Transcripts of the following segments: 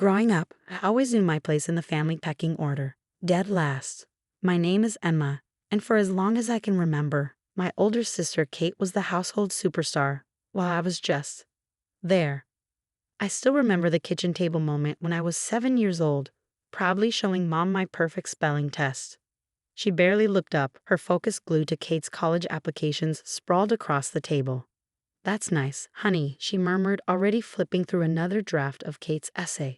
Growing up, I always knew my place in the family pecking order, dead last. My name is Emma, and for as long as I can remember, my older sister Kate was the household superstar, while I was just there. I still remember the kitchen table moment when I was 7 years old, proudly showing Mom my perfect spelling test. She barely looked up, her focus glued to Kate's college applications sprawled across the table. "That's nice, honey," she murmured, already flipping through another draft of Kate's essay.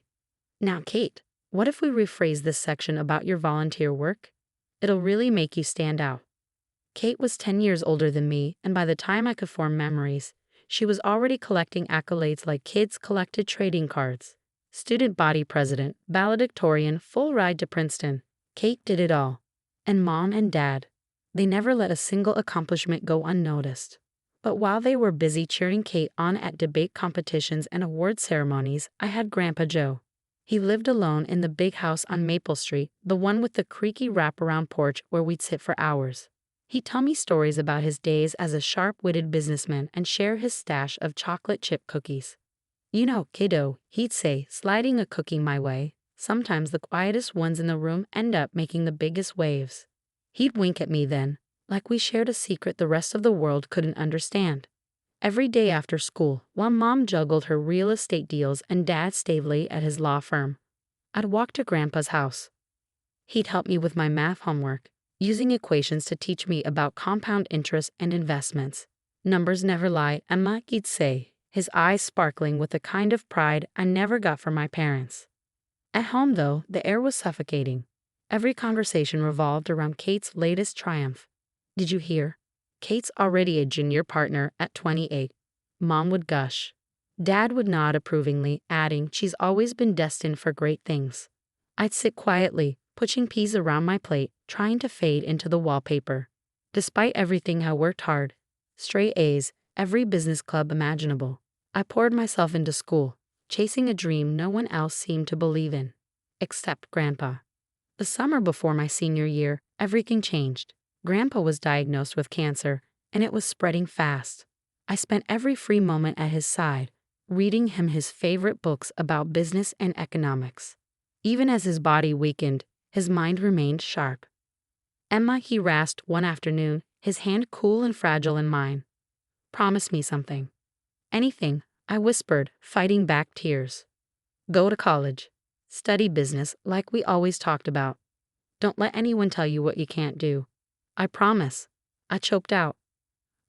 "Now, Kate, what if we rephrase this section about your volunteer work? It'll really make you stand out." Kate was 10 years older than me, and by the time I could form memories, she was already collecting accolades like kids collected trading cards. Student body president, valedictorian, full ride to Princeton. Kate did it all. And Mom and Dad, they never let a single accomplishment go unnoticed. But while they were busy cheering Kate on at debate competitions and award ceremonies, I had Grandpa Joe. He lived alone in the big house on Maple Street, the one with the creaky wraparound porch where we'd sit for hours. He'd tell me stories about his days as a sharp-witted businessman and share his stash of chocolate chip cookies. "You know, kiddo," he'd say, sliding a cookie my way, "sometimes the quietest ones in the room end up making the biggest waves." He'd wink at me then, like we shared a secret the rest of the world couldn't understand. Every day after school, while Mom juggled her real estate deals and Dad stayed late at his law firm, I'd walk to Grandpa's house. He'd help me with my math homework, using equations to teach me about compound interest and investments. "Numbers never lie, Emma," he'd say, his eyes sparkling with the kind of pride I never got from my parents. At home, though, the air was suffocating. Every conversation revolved around Kate's latest triumph. "Did you hear? Kate's already a junior partner at 28. Mom would gush. Dad would nod approvingly, adding, "She's always been destined for great things." I'd sit quietly, pushing peas around my plate, trying to fade into the wallpaper. Despite everything, I worked hard. Straight A's, every business club imaginable. I poured myself into school, chasing a dream no one else seemed to believe in. Except Grandpa. The summer before my senior year, everything changed. Grandpa was diagnosed with cancer, and it was spreading fast. I spent every free moment at his side, reading him his favorite books about business and economics. Even as his body weakened, his mind remained sharp. "Emma," he rasped one afternoon, his hand cool and fragile in mine. "Promise me something." "Anything," I whispered, fighting back tears. "Go to college. Study business like we always talked about. Don't let anyone tell you what you can't do." "I promise," I choked out.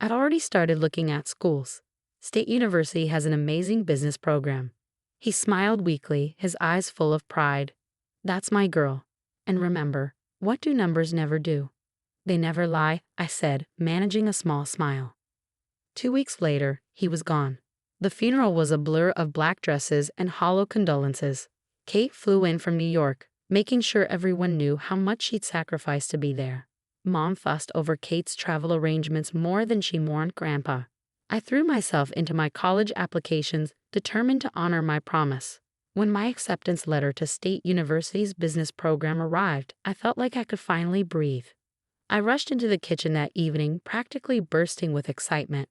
I'd already started looking at schools. State University has an amazing business program. He smiled weakly, his eyes full of pride. "That's my girl. And remember, what do numbers never do?" "They never lie," I said, managing a small smile. 2 weeks later, he was gone. The funeral was a blur of black dresses and hollow condolences. Kate flew in from New York, making sure everyone knew how much she'd sacrificed to be there. Mom fussed over Kate's travel arrangements more than she mourned Grandpa. I threw myself into my college applications, determined to honor my promise. When my acceptance letter to State University's business program arrived, I felt like I could finally breathe. I rushed into the kitchen that evening, practically bursting with excitement.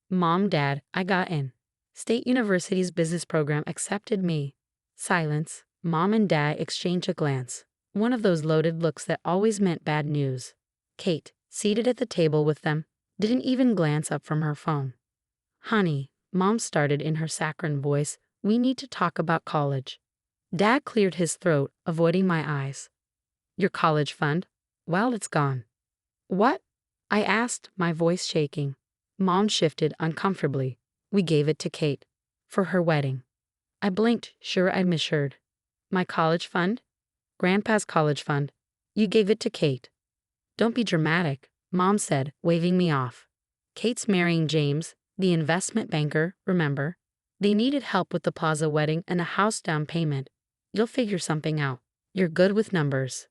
"Mom, Dad, I got in. State University's business program accepted me." Silence. Mom and Dad exchanged a glance, one of those loaded looks that always meant bad news. Kate, seated at the table with them, didn't even glance up from her phone. "Honey," Mom started in her saccharine voice, "we need to talk about college." Dad cleared his throat, avoiding my eyes. "Your college fund? Well, it's gone." "What?" I asked, my voice shaking. Mom shifted uncomfortably. "We gave it to Kate. For her wedding." I blinked, sure I'd misheard. "My college fund?" "Grandpa's college fund. You gave it to Kate." "Don't be dramatic," Mom said, waving me off. "Kate's marrying James, the investment banker, remember? They needed help with the Plaza wedding and a house down payment. You'll figure something out. You're good with numbers."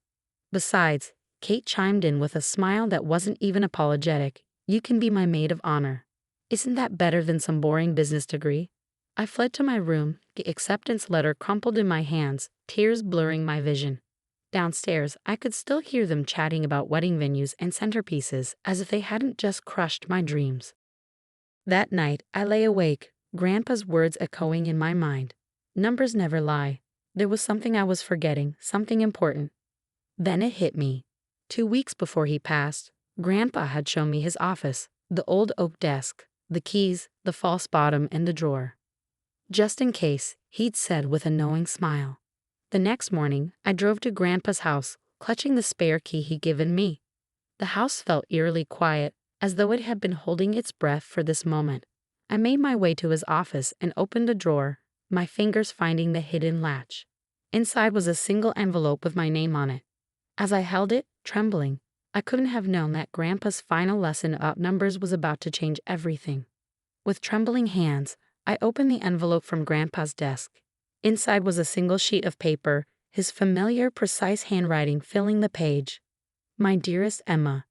Besides, Kate chimed in with a smile that wasn't even apologetic, "You can be my maid of honor." Isn't that better than some boring business degree? I fled to my room, the acceptance letter crumpled in my hands, tears blurring my vision. Downstairs, I could still hear them chatting about wedding venues and centerpieces as if they hadn't just crushed my dreams. That night, I lay awake, Grandpa's words echoing in my mind. "Numbers never lie. There was something I was forgetting, something important. Then it hit me. 2 weeks before he passed, Grandpa had shown me his office, the old oak desk, the keys, the false bottom, and the drawer. Just in case, he'd said with a knowing smile. The next morning, I drove to Grandpa's house, clutching the spare key he'd given me. The house felt eerily quiet, as though it had been holding its breath for this moment. I made my way to his office and opened a drawer, my fingers finding the hidden latch. Inside was a single envelope with my name on it. As I held it, trembling, I couldn't have known that Grandpa's final lesson about numbers was about to change everything. With trembling hands, I opened the envelope from Grandpa's desk. Inside was a single sheet of paper, his familiar, precise handwriting filling the page. My dearest Emma,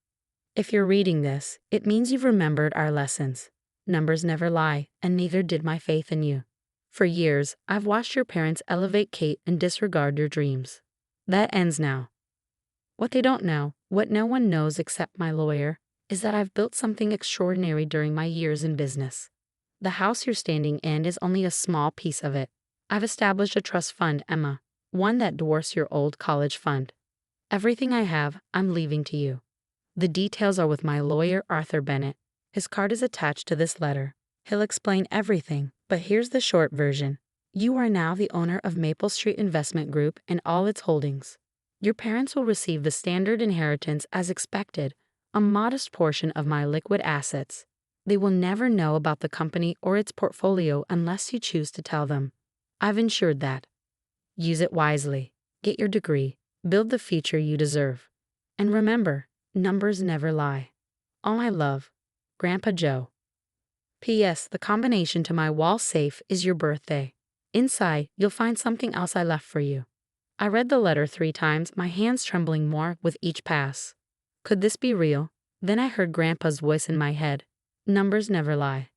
if you're reading this, it means you've remembered our lessons. Numbers never lie, and neither did my faith in you. For years, I've watched your parents elevate Kate and disregard your dreams. That ends now. What they don't know, what no one knows except my lawyer, is that I've built something extraordinary during my years in business. The house you're standing in is only a small piece of it. I've established a trust fund, Emma, one that dwarfs your old college fund. Everything I have, I'm leaving to you. The details are with my lawyer, Arthur Bennett. His card is attached to this letter. He'll explain everything, but here's the short version. You are now the owner of Maple Street Investment Group and all its holdings. Your parents will receive the standard inheritance as expected, a modest portion of my liquid assets. They will never know about the company or its portfolio unless you choose to tell them. I've ensured that. Use it wisely. Get your degree. Build the future you deserve. And remember, numbers never lie. All my love, Grandpa Joe. P.S. The combination to my wall safe is your birthday. Inside, you'll find something else I left for you. I read the letter 3 times, my hands trembling more with each pass. Could this be real? Then I heard Grandpa's voice in my head. Numbers never lie.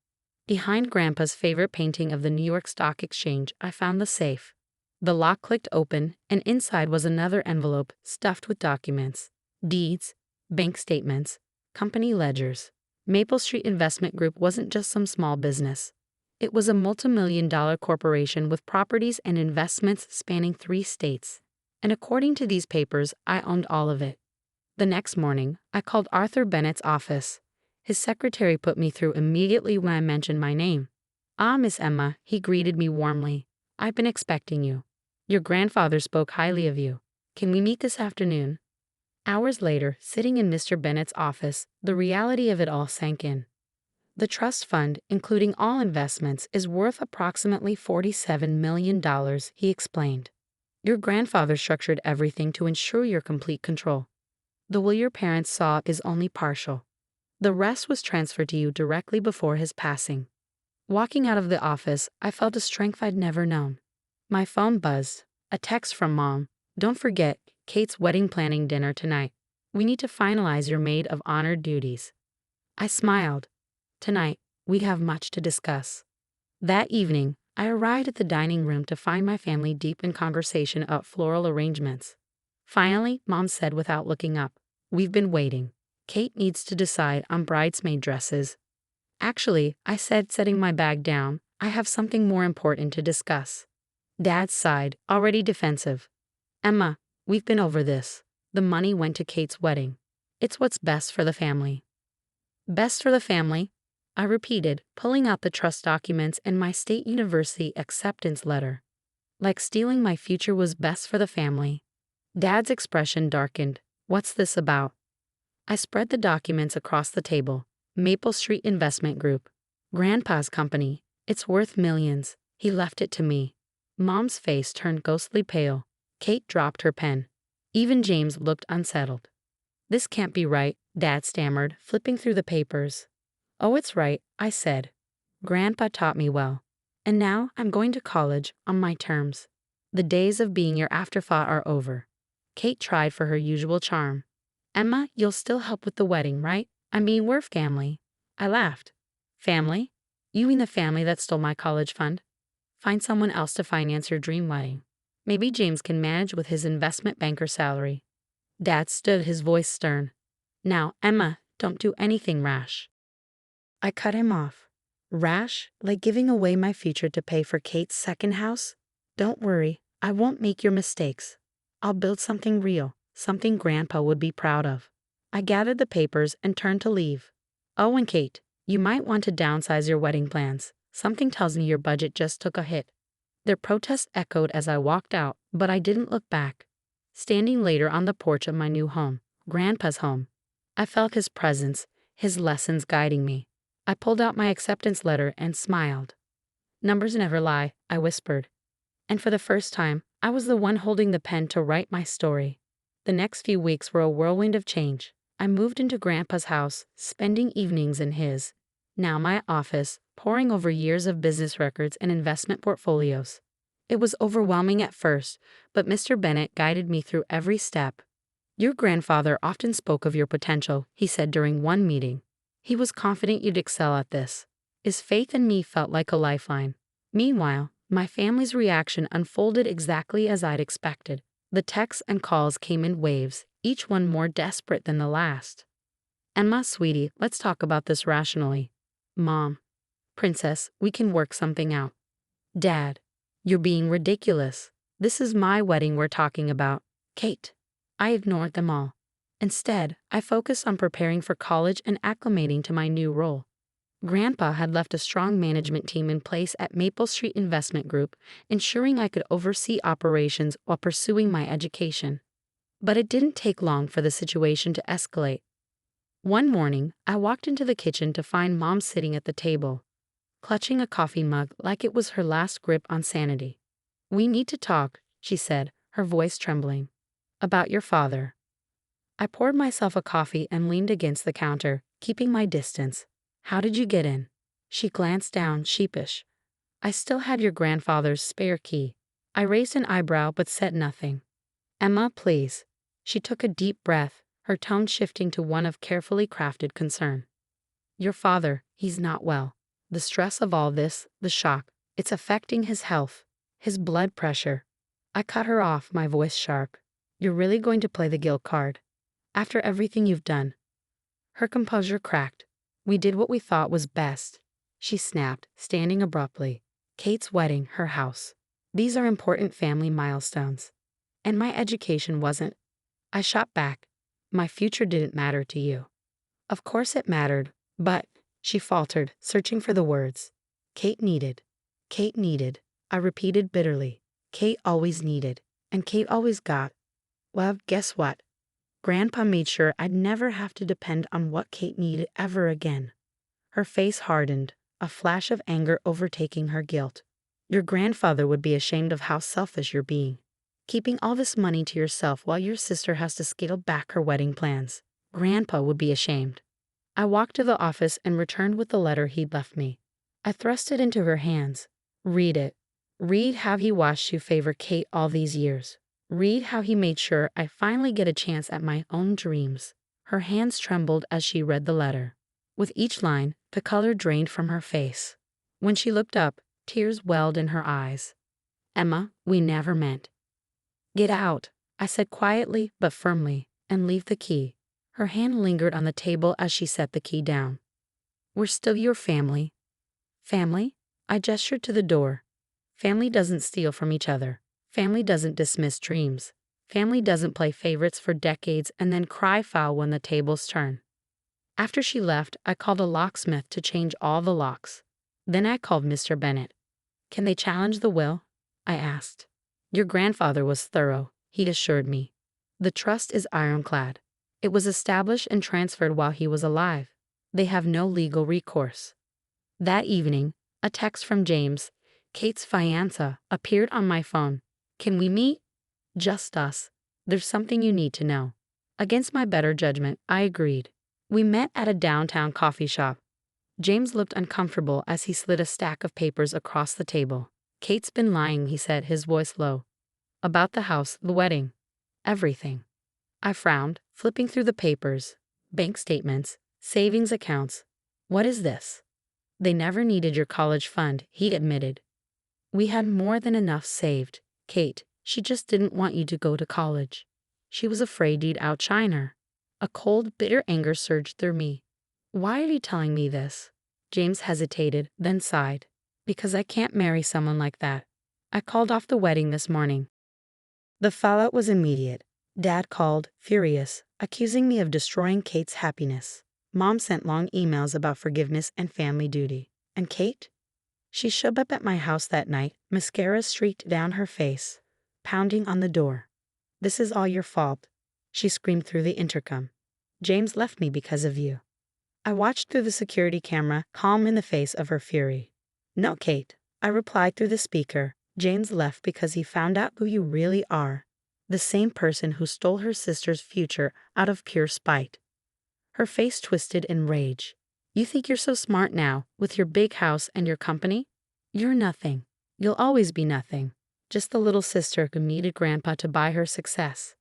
Behind Grandpa's favorite painting of the New York Stock Exchange, I found the safe. The lock clicked open, and inside was another envelope stuffed with documents, deeds, bank statements, company ledgers. Maple Street Investment Group wasn't just some small business. It was a multi-million-dollar corporation with properties and investments spanning 3 states. And according to these papers, I owned all of it. The next morning, I called Arthur Bennett's office. His secretary put me through immediately when I mentioned my name. "Ah, Miss Emma," he greeted me warmly. "I've been expecting you. Your grandfather spoke highly of you. Can we meet this afternoon?" Hours later, sitting in Mr. Bennett's office, the reality of it all sank in. The trust fund, including all investments, is worth approximately $47 million, he explained. Your grandfather structured everything to ensure your complete control. The will your parents saw is only partial. The rest was transferred to you directly before his passing. Walking out of the office, I felt a strength I'd never known. My phone buzzed. A text from Mom. "Don't forget, Kate's wedding planning dinner tonight. We need to finalize your maid of honor duties." I smiled. Tonight, we have much to discuss. That evening, I arrived at the dining room to find my family deep in conversation about floral arrangements. Finally, Mom said without looking up, "We've been waiting. Kate needs to decide on bridesmaid dresses." "Actually," I said, setting my bag down, "I have something more important to discuss." Dad sighed, already defensive. "Emma, we've been over this. The money went to Kate's wedding. It's what's best for the family." "Best for the family?" I repeated, pulling out the trust documents and my state university acceptance letter. Like stealing my future was best for the family. Dad's expression darkened. "What's this about?" I spread the documents across the table. Maple Street Investment Group. Grandpa's company. It's worth millions. He left it to me. Mom's face turned ghostly pale. Kate dropped her pen. Even James looked unsettled. "This can't be right," Dad stammered, flipping through the papers. "Oh, it's right," I said. "Grandpa taught me well. And now I'm going to college on my terms. The days of being your afterthought are over." Kate tried for her usual charm. "Emma, you'll still help with the wedding, right? I mean, we're family." I laughed. "Family? You mean the family that stole my college fund? Find someone else to finance your dream wedding. Maybe James can manage with his investment banker salary." Dad stood, his voice stern. "Now, Emma, don't do anything rash." I cut him off. "Rash? Like giving away my future to pay for Kate's second house? Don't worry, I won't make your mistakes. I'll build something real, something Grandpa would be proud of. I gathered the papers and turned to leave. Oh, and Kate, you might want to downsize your wedding plans. Something tells me your budget just took a hit. Their protest echoed as I walked out, but I didn't look back. Standing later on the porch of my new home, Grandpa's home, I felt his presence, his lessons guiding me. I pulled out my acceptance letter and smiled. Numbers never lie, I whispered. And for the first time, I was the one holding the pen to write my story. The next few weeks were a whirlwind of change. I moved into Grandpa's house, spending evenings in his, now my office, poring over years of business records and investment portfolios. It was overwhelming at first, but Mr. Bennett guided me through every step. Your grandfather often spoke of your potential, he said during one meeting. He was confident you'd excel at this. His faith in me felt like a lifeline. Meanwhile, my family's reaction unfolded exactly as I'd expected. The texts and calls came in waves, each one more desperate than the last. Emma, sweetie, let's talk about this rationally. Mom. Princess, we can work something out. Dad. You're being ridiculous. This is my wedding we're talking about. Kate. I ignored them all. Instead, I focused on preparing for college and acclimating to my new role. Grandpa had left a strong management team in place at Maple Street Investment Group, ensuring I could oversee operations while pursuing my education. But it didn't take long for the situation to escalate. One morning, I walked into the kitchen to find Mom sitting at the table, clutching a coffee mug like it was her last grip on sanity. We need to talk, she said, her voice trembling. About your father. I poured myself a coffee and leaned against the counter, keeping my distance. How did you get in? She glanced down, sheepish. I still had your grandfather's spare key. I raised an eyebrow but said nothing. Emma, please. She took a deep breath, her tone shifting to one of carefully crafted concern. Your father, he's not well. The stress of all this, the shock, it's affecting his health, his blood pressure. I cut her off, my voice sharp. You're really going to play the guilt card? After everything you've done? Her composure cracked. We did what we thought was best. She snapped, standing abruptly. Kate's wedding, her house. These are important family milestones. And my education wasn't. I shot back. My future didn't matter to you. Of course it mattered, but, she faltered, searching for the words. Kate needed. Kate needed. I repeated bitterly. Kate always needed. And Kate always got. Well, guess what? Grandpa made sure I'd never have to depend on what Kate needed ever again. Her face hardened, a flash of anger overtaking her guilt. Your grandfather would be ashamed of how selfish you're being. Keeping all this money to yourself while your sister has to scale back her wedding plans. Grandpa would be ashamed. I walked to the office and returned with the letter he'd left me. I thrust it into her hands. Read it. Read how he watched you favor Kate all these years. Read how he made sure I finally get a chance at my own dreams. Her hands trembled as she read the letter. With each line, the color drained from her face. When she looked up, tears welled in her eyes. Emma, we never meant. Get out, I said quietly but firmly, and leave the key. Her hand lingered on the table as she set the key down. We're still your family. Family? I gestured to the door. Family doesn't steal from each other. Family doesn't dismiss dreams. Family doesn't play favorites for decades and then cry foul when the tables turn. After she left, I called a locksmith to change all the locks. Then I called Mr. Bennett. Can they challenge the will? I asked. Your grandfather was thorough, he assured me. The trust is ironclad. It was established and transferred while he was alive. They have no legal recourse. That evening, a text from James, Kate's fiancé, appeared on my phone. Can we meet? Just us. There's something you need to know. Against my better judgment, I agreed. We met at a downtown coffee shop. James looked uncomfortable as he slid a stack of papers across the table. Kate's been lying, he said, his voice low. About the house, the wedding. Everything. I frowned, flipping through the papers. Bank statements, savings accounts. What is this? They never needed your college fund, he admitted. We had more than enough saved. Kate, she just didn't want you to go to college. She was afraid you'd outshine her. A cold, bitter anger surged through me. Why are you telling me this? James hesitated, then sighed. Because I can't marry someone like that. I called off the wedding this morning. The fallout was immediate. Dad called, furious, accusing me of destroying Kate's happiness. Mom sent long emails about forgiveness and family duty. And Kate? She showed up at my house that night, mascara streaked down her face, pounding on the door. "This is all your fault," she screamed through the intercom. "James left me because of you." I watched through the security camera, calm in the face of her fury. "No, Kate," I replied through the speaker. "James left because he found out who you really are. The same person who stole her sister's future out of pure spite." Her face twisted in rage. "You think you're so smart now, with your big house and your company? You're nothing. You'll always be nothing. Just the little sister who needed Grandpa to buy her success."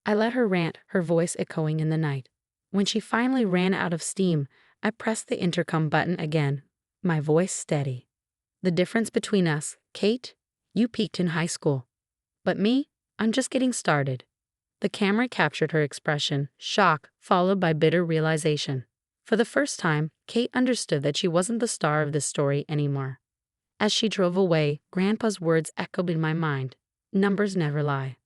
I let her rant, her voice echoing in the night. When she finally ran out of steam, I pressed the intercom button again, my voice steady. "The difference between us, Kate, you peaked in high school. But me, I'm just getting started." The camera captured her expression, shock, followed by bitter realization. For the first time, Kate understood that she wasn't the star of this story anymore. As she drove away, Grandpa's words echoed in my mind. Numbers never lie.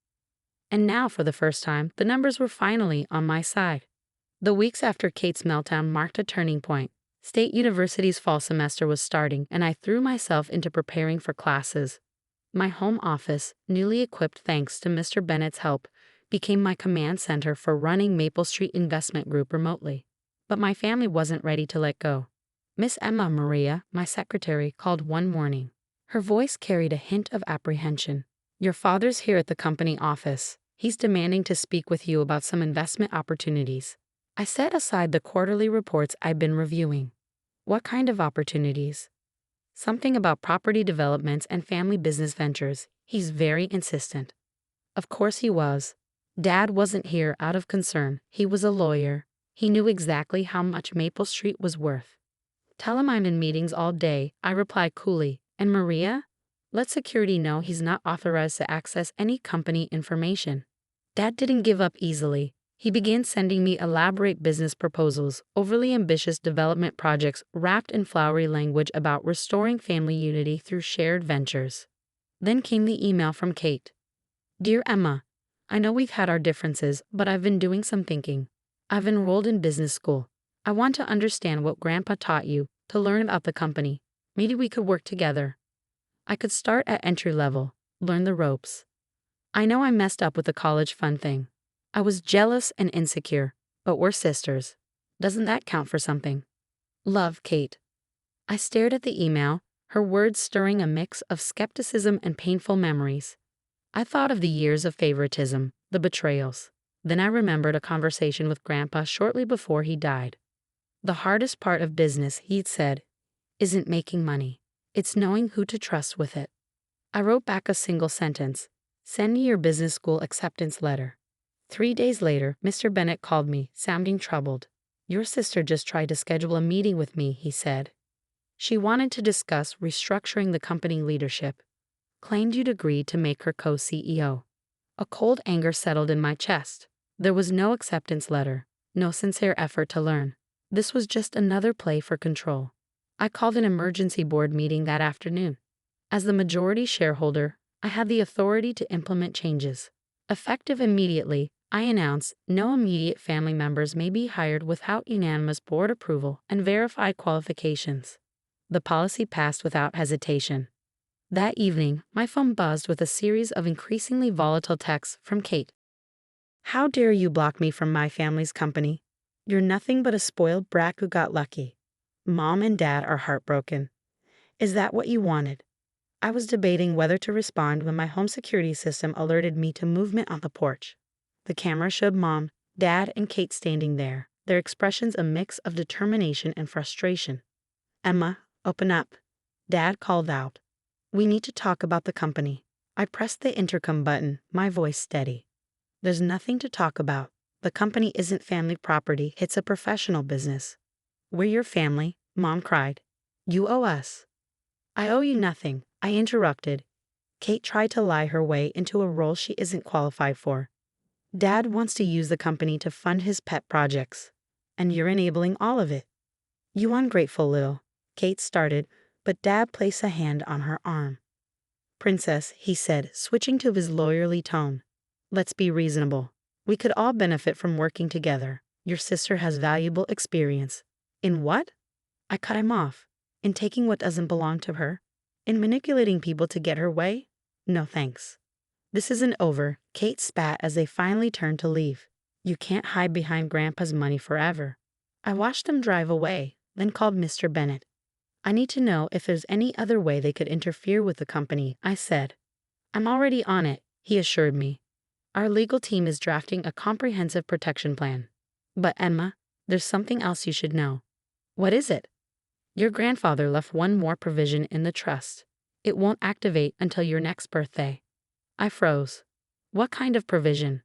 And now, for the first time, the numbers were finally on my side. The weeks after Kate's meltdown marked a turning point. State University's fall semester was starting, and I threw myself into preparing for classes. My home office, newly equipped thanks to Mr. Bennett's help, became my command center for running Maple Street Investment Group remotely. But my family wasn't ready to let go. Miss Emma Maria, my secretary, called one morning. Her voice carried a hint of apprehension. "Your father's here at the company office. He's demanding to speak with you about some investment opportunities." I set aside the quarterly reports I'd been reviewing. "What kind of opportunities?" "Something about property developments and family business ventures." He's very insistent. Of course he was. Dad wasn't here out of concern. He was a lawyer. He knew exactly how much Maple Street was worth. "Tell him I'm in meetings all day," I replied coolly. "And Maria? Let security know he's not authorized to access any company information." Dad didn't give up easily. He began sending me elaborate business proposals, overly ambitious development projects wrapped in flowery language about restoring family unity through shared ventures. Then came the email from Kate. "Dear Emma, I know we've had our differences, but I've been doing some thinking. I've enrolled in business school. I want to understand what Grandpa taught you, to learn about the company. Maybe we could work together. I could start at entry level, learn the ropes. I know I messed up with the college fund thing. I was jealous and insecure, but we're sisters. Doesn't that count for something? Love, Kate." I stared at the email, her words stirring a mix of skepticism and painful memories. I thought of the years of favoritism, the betrayals. Then I remembered a conversation with Grandpa shortly before he died. The hardest part of business, he'd said, isn't making money. It's knowing who to trust with it. I wrote back a single sentence. "Send me your business school acceptance letter." 3 days later, Mr. Bennett called me, sounding troubled. "Your sister just tried to schedule a meeting with me," he said. "She wanted to discuss restructuring the company leadership. Claimed you'd agreed to make her co-CEO. A cold anger settled in my chest. There was no acceptance letter, no sincere effort to learn. This was just another play for control. I called an emergency board meeting that afternoon. As the majority shareholder, I had the authority to implement changes. Effective immediately, I announced no immediate family members may be hired without unanimous board approval and verified qualifications. The policy passed without hesitation. That evening, my phone buzzed with a series of increasingly volatile texts from Kate. "How dare you block me from my family's company? You're nothing but a spoiled brat who got lucky. Mom and Dad are heartbroken. Is that what you wanted?" I was debating whether to respond when my home security system alerted me to movement on the porch. The camera showed Mom, Dad, and Kate standing there, their expressions a mix of determination and frustration. "Emma, open up," Dad called out. "We need to talk about the company." I pressed the intercom button, my voice steady. "There's nothing to talk about. The company isn't family property, it's a professional business." "We're your family," Mom cried. "You owe us." "I owe you nothing," I interrupted. Kate tried to lie her way into a role she isn't qualified for. "Dad wants to use the company to fund his pet projects, and you're enabling all of it." "You ungrateful little," Kate started, but Dad placed a hand on her arm. Princess, he said, switching to his lawyerly tone. Let's be reasonable. We could all benefit from working together. Your sister has valuable experience. In what? I cut him off. In taking what doesn't belong to her? In manipulating people to get her way? No thanks. This isn't over, Kate spat as they finally turned to leave. You can't hide behind Grandpa's money forever. I watched them drive away, then called Mr. Bennet. I need to know if there's any other way they could interfere with the company, I said. I'm already on it, he assured me. Our legal team is drafting a comprehensive protection plan. But Emma, there's something else you should know. What is it? Your grandfather left one more provision in the trust. It won't activate until your next birthday. I froze. What kind of provision?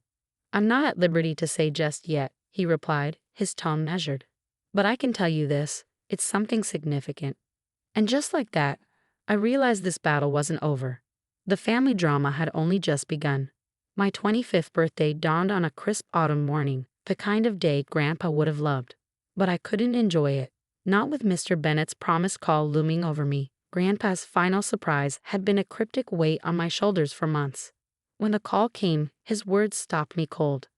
I'm not at liberty to say just yet, he replied, his tone measured. But I can tell you this, it's something significant. And just like that, I realized this battle wasn't over. The family drama had only just begun. My 25th birthday dawned on a crisp autumn morning, the kind of day Grandpa would have loved. But I couldn't enjoy it, not with Mr. Bennet's promised call looming over me. Grandpa's final surprise had been a cryptic weight on my shoulders for months. When the call came, his words stopped me cold.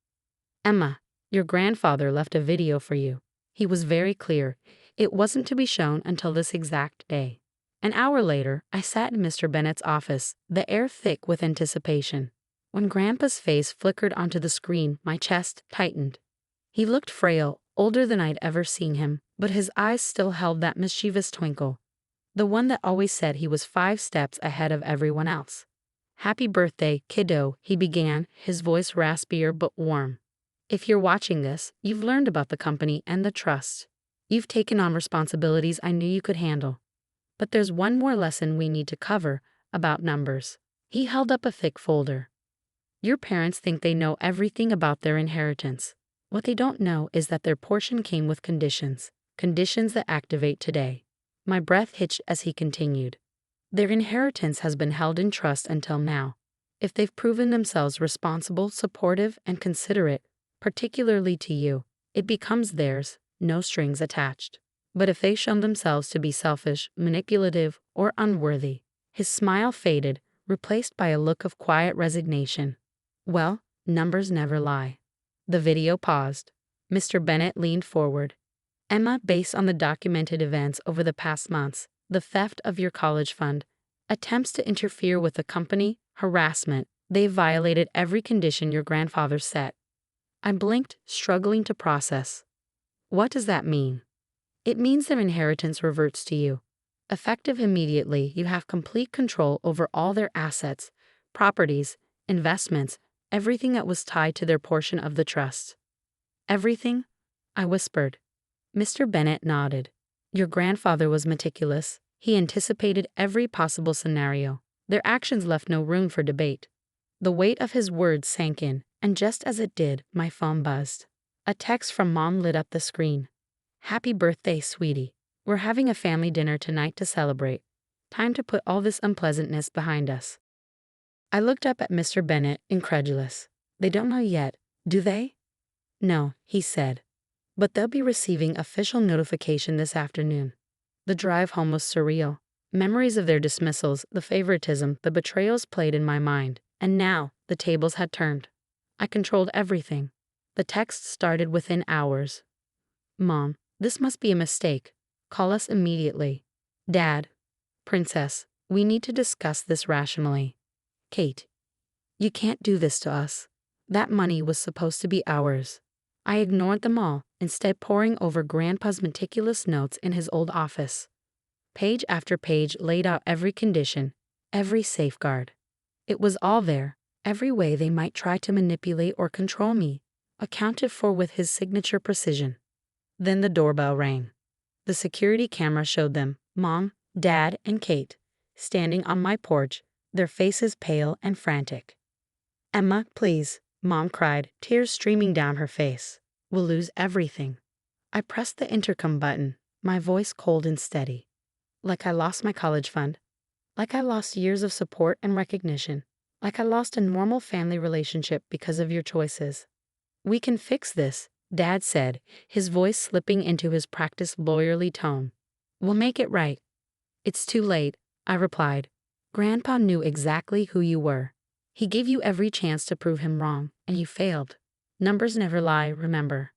Emma, your grandfather left a video for you. He was very clear. It wasn't to be shown until this exact day. An hour later, I sat in Mr. Bennet's office, the air thick with anticipation. When Grandpa's face flickered onto the screen, my chest tightened. He looked frail, older than I'd ever seen him, but his eyes still held that mischievous twinkle. The one that always said he was 5 steps ahead of everyone else. Happy birthday, kiddo, he began, his voice raspier but warm. If you're watching this, you've learned about the company and the trust. You've taken on responsibilities I knew you could handle. But there's one more lesson we need to cover, about numbers. He held up a thick folder. Your parents think they know everything about their inheritance. What they don't know is that their portion came with conditions that activate today. My breath hitched as he continued. Their inheritance has been held in trust until now. If they've proven themselves responsible, supportive, and considerate, particularly to you, it becomes theirs, no strings attached. But if they show themselves to be selfish, manipulative, or unworthy, his smile faded, replaced by a look of quiet resignation. Well, numbers never lie. The video paused. Mr. Bennet leaned forward. Emma, based on the documented events over the past months, the theft of your college fund, attempts to interfere with the company, harassment, they violated every condition your grandfather set. I blinked, struggling to process. What does that mean? It means their inheritance reverts to you. Effective immediately, you have complete control over all their assets, properties, investments, everything that was tied to their portion of the trust. Everything? I whispered. Mr. Bennet nodded. Your grandfather was meticulous. He anticipated every possible scenario. Their actions left no room for debate. The weight of his words sank in, and just as it did, my phone buzzed. A text from Mom lit up the screen. Happy birthday, sweetie. We're having a family dinner tonight to celebrate. Time to put all this unpleasantness behind us. I looked up at Mr. Bennet, incredulous. They don't know yet, do they? No, he said. But they'll be receiving official notification this afternoon. The drive home was surreal. Memories of their dismissals, the favoritism, the betrayals played in my mind. And now, the tables had turned. I controlled everything. The text started within hours. Mom, this must be a mistake. Call us immediately. Dad. Princess, we need to discuss this rationally. Kate. You can't do this to us. That money was supposed to be ours. I ignored them all, instead poring over Grandpa's meticulous notes in his old office. Page after page laid out every condition, every safeguard. It was all there, every way they might try to manipulate or control me, accounted for with his signature precision. Then the doorbell rang. The security camera showed them, Mom, Dad, and Kate, standing on my porch, their faces pale and frantic. Emma, please, Mom cried, tears streaming down her face. We'll lose everything. I pressed the intercom button, my voice cold and steady. Like I lost my college fund. Like I lost years of support and recognition. Like I lost a normal family relationship because of your choices. We can fix this, Dad said, his voice slipping into his practiced lawyerly tone. We'll make it right. It's too late, I replied. Grandpa knew exactly who you were. He gave you every chance to prove him wrong, and you failed. Numbers never lie, remember.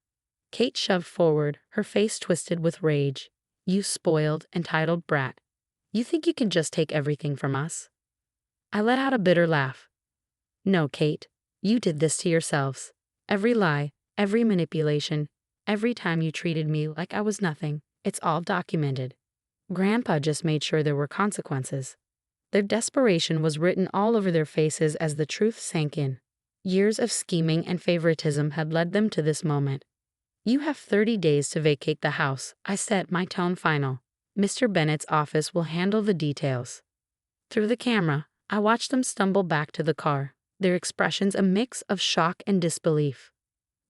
Kate shoved forward, her face twisted with rage. You spoiled, entitled brat. You think you can just take everything from us? I let out a bitter laugh. No, Kate. You did this to yourselves. Every lie, every manipulation, every time you treated me like I was nothing, it's all documented. Grandpa just made sure there were consequences. Their desperation was written all over their faces as the truth sank in. Years of scheming and favoritism had led them to this moment. You have 30 days to vacate the house, I said, my tone final. Mr. Bennett's office will handle the details. Through the camera, I watched them stumble back to the car, their expressions a mix of shock and disbelief.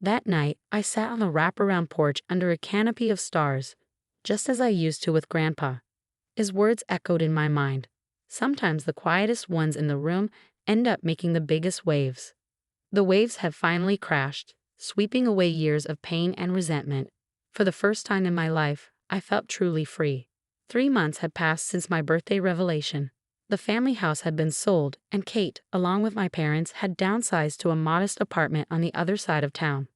That night, I sat on the wraparound porch under a canopy of stars, just as I used to with Grandpa. His words echoed in my mind. Sometimes the quietest ones in the room end up making the biggest waves. The waves have finally crashed, sweeping away years of pain and resentment. For the first time in my life, I felt truly free. 3 months had passed since my birthday revelation. The family house had been sold, and Kate, along with my parents, had downsized to a modest apartment on the other side of town.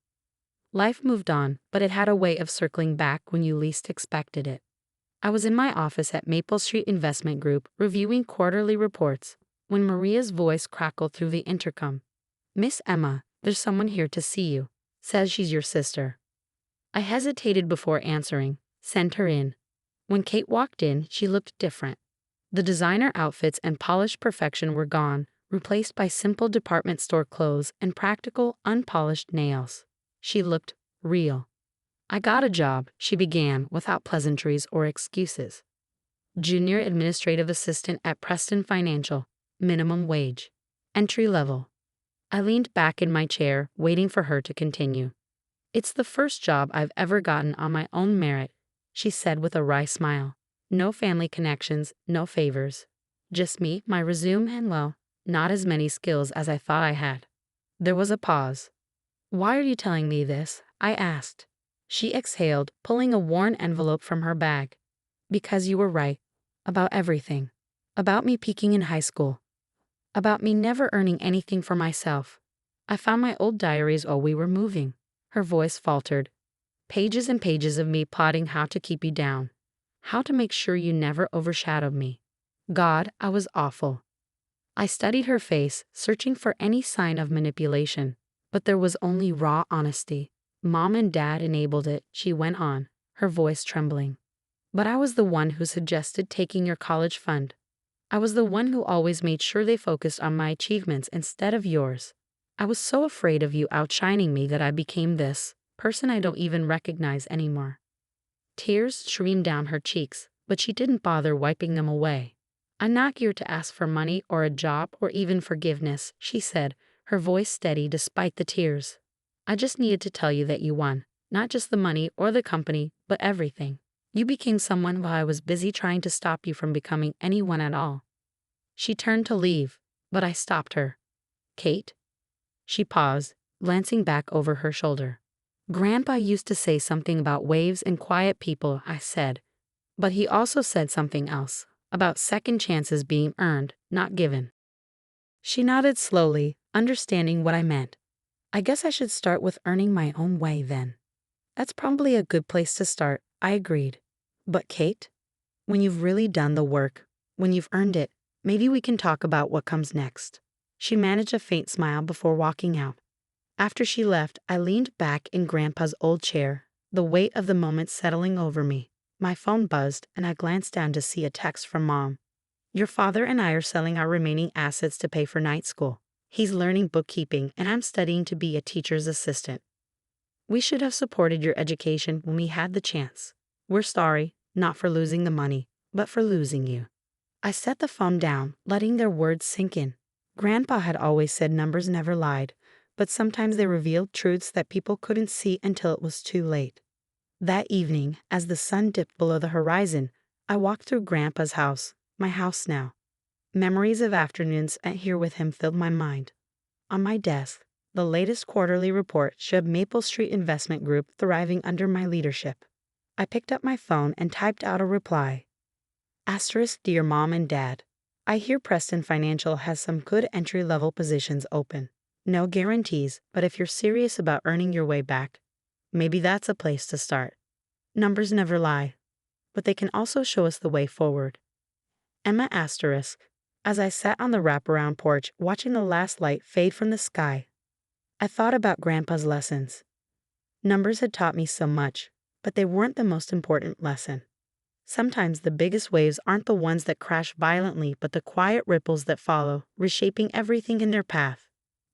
Life moved on, but it had a way of circling back when you least expected it. I was in my office at Maple Street Investment Group reviewing quarterly reports when Maria's voice crackled through the intercom. Miss Emma, there's someone here to see you. Says she's your sister. I hesitated before answering. Send her in. When Kate walked in, she looked different. The designer outfits and polished perfection were gone, replaced by simple department store clothes and practical, unpolished nails. She looked real. I got a job, she began, without pleasantries or excuses. Junior administrative assistant at Preston Financial, minimum wage. Entry level. I leaned back in my chair, waiting for her to continue. It's the first job I've ever gotten on my own merit, she said with a wry smile. No family connections, no favors. Just me, my resume, and well, not as many skills as I thought I had. There was a pause. Why are you telling me this? I asked. She exhaled, pulling a worn envelope from her bag. Because you were right. About everything. About me peaking in high school. About me never earning anything for myself. I found my old diaries while we were moving. Her voice faltered. Pages and pages of me plotting how to keep you down. How to make sure you never overshadowed me. God, I was awful. I studied her face, searching for any sign of manipulation. But there was only raw honesty. Mom and Dad enabled it, she went on, her voice trembling. But I was the one who suggested taking your college fund. I was the one who always made sure they focused on my achievements instead of yours. I was so afraid of you outshining me that I became this person I don't even recognize anymore. Tears streamed down her cheeks, but she didn't bother wiping them away. I'm not here to ask for money or a job or even forgiveness, she said, her voice steady despite the tears. I just needed to tell you that you won, not just the money or the company, but everything. You became someone while I was busy trying to stop you from becoming anyone at all. She turned to leave, but I stopped her. Kate? She paused, glancing back over her shoulder. Grandpa used to say something about waves and quiet people, I said. But he also said something else, about second chances being earned, not given. She nodded slowly, understanding what I meant. I guess I should start with earning my own way then. That's probably a good place to start, I agreed. But Kate, when you've really done the work, when you've earned it, maybe we can talk about what comes next. She managed a faint smile before walking out. After she left, I leaned back in Grandpa's old chair, the weight of the moment settling over me. My phone buzzed, and I glanced down to see a text from Mom. Your father and I are selling our remaining assets to pay for night school. He's learning bookkeeping, and I'm studying to be a teacher's assistant. We should have supported your education when we had the chance. We're sorry, not for losing the money, but for losing you. I set the phone down, letting their words sink in. Grandpa had always said numbers never lied, but sometimes they revealed truths that people couldn't see until it was too late. That evening, as the sun dipped below the horizon, I walked through Grandpa's house, my house now. Memories of afternoons here with him filled my mind. On my desk, the latest quarterly report showed Maple Street Investment Group thriving under my leadership. I picked up my phone and typed out a reply. Asterisk, dear Mom and Dad. I hear Preston Financial has some good entry-level positions open. No guarantees, but if you're serious about earning your way back, maybe that's a place to start. Numbers never lie, but they can also show us the way forward. Emma asterisk. As I sat on the wraparound porch watching the last light fade from the sky, I thought about Grandpa's lessons. Numbers had taught me so much, but they weren't the most important lesson. Sometimes the biggest waves aren't the ones that crash violently, but the quiet ripples that follow, reshaping everything in their path.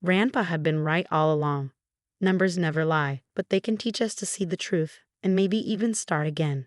Grandpa had been right all along. Numbers never lie, but they can teach us to see the truth and maybe even start again.